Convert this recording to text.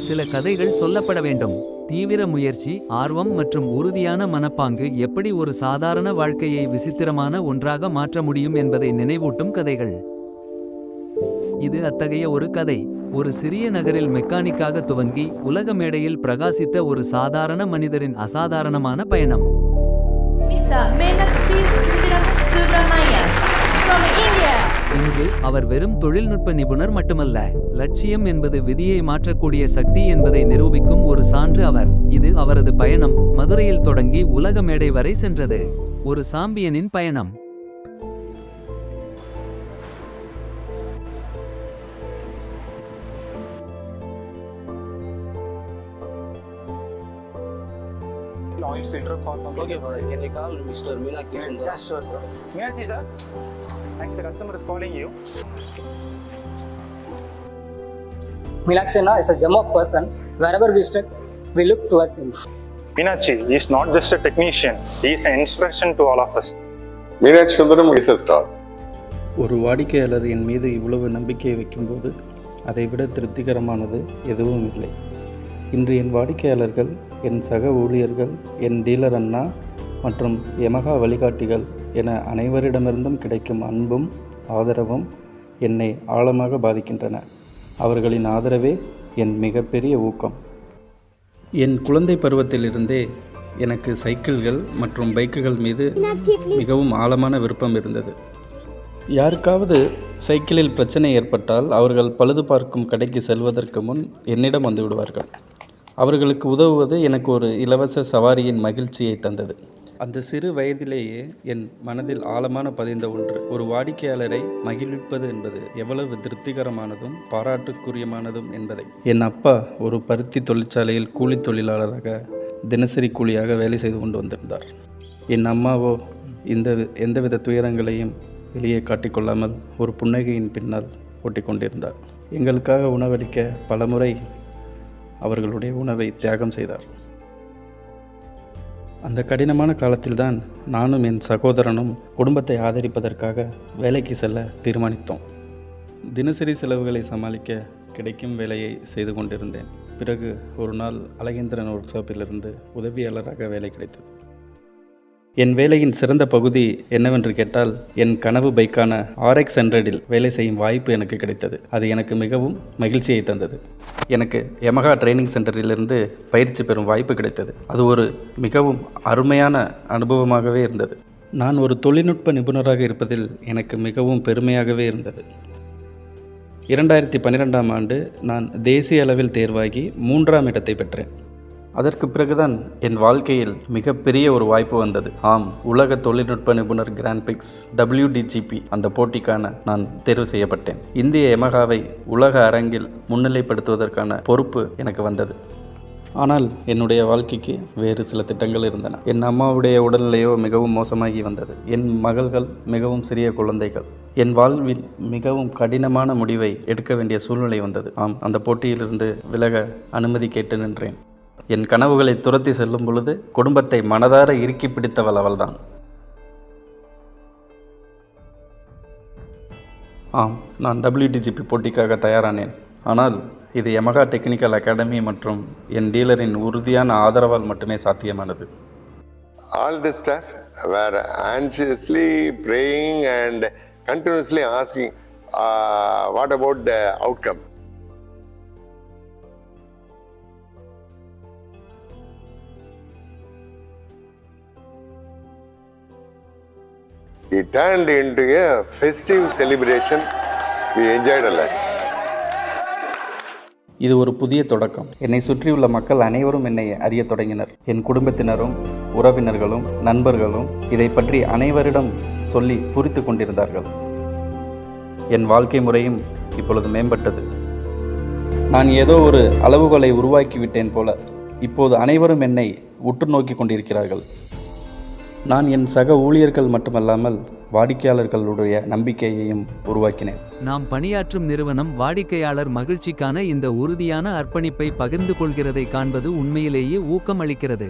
சில கதைகள் சொல்லப்பட வேண்டும். தீவிர முயற்சி, ஆர்வம் மற்றும் உறுதியான மனப்பாங்கு எப்படி ஒரு சாதாரண வாழ்க்கையை விசித்திரமான ஒன்றாக மாற்ற முடியும் என்பதை நினைவூட்டும் கதைகள். இது அத்தகைய ஒரு கதை. ஒரு சிறிய நகரில் மெக்கானிக்காக துவங்கி உலக மேடையில் பிரகாசித்த ஒரு சாதாரண மனிதரின் அசாதாரணமான பயணம். Mr. Meenakshi Sundaram Subramanian from India. இங்கு அவர் வெறும் தொழில்நுட்ப நிபுணர் மட்டுமல்ல, லட்சியம் என்பது விதியை மாற்றக்கூடிய சக்தி என்பதை நிரூபிக்கும் ஒரு சான்று அவர். இது அவரது பயணம், மதுரையில் தொடங்கி உலக மேடை வரை சென்றது. ஒரு சாம்பியனின் பயணம். Oil filter call. Okay, can I call Mr. Meenakshi Sundaram? Yeah, sure, sir. Meenakshi, sir. Actually, the customer is calling you. Meenakshi is a gem of person. Wherever we step, we look towards him. Meenakshi is not just a technician. He is an inspiration to all of us. Meenakshi Sundaram is a star. ஒரு வாடிக்கையாளர் என் மீது இவ்வளவு நம்பிக்கை வைக்கும்போது அதைவிட திருப்திகரமானது எதுவும் இல்லை. இன்று என் வாடிக்கையாளர்கள், என் சக ஊழியர்கள், என் டீலர் அண்ணா மற்றும் யமஹா வழிகாட்டிகள் என அனைவரிடமிருந்தும் கிடைக்கும் அன்பும் ஆதரவும் என்னை ஆழமாக பாதிக்கின்றன. அவர்களின் ஆதரவே என் மிகப்பெரிய ஊக்கம். என் குழந்தை பருவத்திலிருந்தே எனக்கு சைக்கிள்கள் மற்றும் பைக்குகள் மீது மிகவும் ஆழமான விருப்பம் இருந்தது. யாருக்காவது சைக்கிளில் பிரச்சனை ஏற்பட்டால் அவர்கள் பழுது பார்க்கும் கடைக்கு செல்வதற்கு முன் என்னிடம் வந்து விடுவார்கள். அவர்களுக்கு உதவுவது எனக்கு ஒரு இலவச சவாரியின் மகிழ்ச்சியை தந்தது. அந்த சிறு வயதிலேயே என் மனதில் ஆழமான பதிந்த ஒன்று, ஒரு வாடிக்கையாளரை மகிழ்விப்பது என்பது எவ்வளவு திருப்திகரமானதும் பாராட்டுக்குரியமானதும் என்பதை. என் அப்பா ஒரு பருத்தி தொழிற்சாலையில் கூலி தொழிலாளராக தினசரி கூலியாக வேலை செய்து கொண்டு வந்திருந்தார். என் அம்மாவோ எந்தவித துயரங்களையும் வெளியே காட்டிக்கொள்ளாமல் ஒரு புன்னகையின் பின்னால் ஓட்டிக்கொண்டிருந்தார். எங்களுக்காக உணவளிக்க பலமுறை அவர்களுடைய உணவை தியாகம் செய்தார். அந்த கடினமான காலத்தில்தான் நானும் என் சகோதரனும் குடும்பத்தை ஆதரிப்பதற்காக வேலைக்கு செல்ல தீர்மானித்தோம். தினசரி செலவுகளை சமாளிக்க கிடைக்கும் வேலையை செய்து கொண்டிருந்தேன். பிறகு ஒரு நாள் அழகேந்திரன் ஒர்க் ஷாப்பிலிருந்து உதவியாளராக வேலை கிடைத்தது. என் வேலையின் சிறந்த பகுதி என்னவென்று கேட்டால், என் கனவு பைக்கான RX 100இல் வேலை செய்யும் வாய்ப்பு எனக்கு கிடைத்தது. அது எனக்கு மிகவும் மகிழ்ச்சியை தந்தது. எனக்கு யமஹா ட்ரைனிங் சென்டரிலிருந்து பயிற்சி பெறும் வாய்ப்பு கிடைத்தது. அது ஒரு மிகவும் அருமையான அனுபவமாகவே இருந்தது. நான் ஒரு தொழில்நுட்ப நிபுணராக இருப்பதில் எனக்கு மிகவும் பெருமையாகவே இருந்தது. 2012ஆம் ஆண்டு நான் தேசிய அளவில் தேர்வாகி 3ஆம் இடத்தை பெற்றேன். அதற்கு பிறகுதான் என் வாழ்க்கையில் மிகப்பெரிய ஒரு வாய்ப்பு வந்தது. ஆம், உலக தொழில்நுட்ப நிபுணர் கிராண்ட் பிக்ஸ் WDGP அந்த போட்டிக்கான நான் தேர்வு செய்யப்பட்டேன். இந்திய யமஹாவை உலக அரங்கில் முன்னிலைப்படுத்துவதற்கான பொறுப்பு எனக்கு வந்தது. ஆனால் என்னுடைய வாழ்க்கைக்கு வேறு சில திட்டங்கள் இருந்தன. என் அம்மாவுடைய உடல்நிலையோ மிகவும் மோசமாகி வந்தது. என் மகள்கள் மிகவும் சிறிய குழந்தைகள். என் வாழ்வில் மிகவும் கடினமான முடிவை எடுக்க வேண்டிய சூழ்நிலை வந்தது. ஆம், அந்த போட்டியிலிருந்து விலக அனுமதி கேட்டு நின்றேன். என் கனவுகளை துரத்தி செல்லும் பொழுது குடும்பத்தை மனதார இறுக்கி பிடித்தவள் அவள்தான். ஆம், நான் WDGP போட்டிக்காக தயாரானேன். ஆனால் இது யமஹா டெக்னிக்கல் அகாடமி மற்றும் என் டீலரின் உறுதியான ஆதரவால் மட்டுமே சாத்தியமானது. All the staff were anxiously praying and continuously asking, what about the outcome? It turned into a festive celebration. We enjoyed a lot. இது ஒரு புதிய தொடக்கம். என்னை சுற்றியுள்ள மக்கள் அனைவரும் என்னை அறிய தொடங்கினர். என் குடும்பத்தினரும் உறவினர்களும் நண்பர்களும் இதை பற்றி அனைவரிடம் சொல்லி புரித்து கொண்டிருந்தார்கள். என் வாழ்க்கை முறையும் இப்பொழுது மேம்பட்டது. நான் ஏதோ ஒரு அளவுகோலை உருவாக்கிவிட்டேன் போல இப்போது அனைவரும் என்னை உற்று நோக்கி கொண்டிருக்கிறார்கள். நான் என் சக ஊழியர்கள் மட்டுமல்லாமல் வாடிக்கையாளர்களுடைய நம்பிக்கையையும் உருவாக்கினேன். நாம் பணியாற்றும் நிறுவனம் வாடிக்கையாளர் மகிழ்ச்சிக்கான இந்த உறுதியான அர்ப்பணிப்பை பகிர்ந்து கொள்கிறதை காண்பது உண்மையிலேயே ஊக்கம் அளிக்கிறது.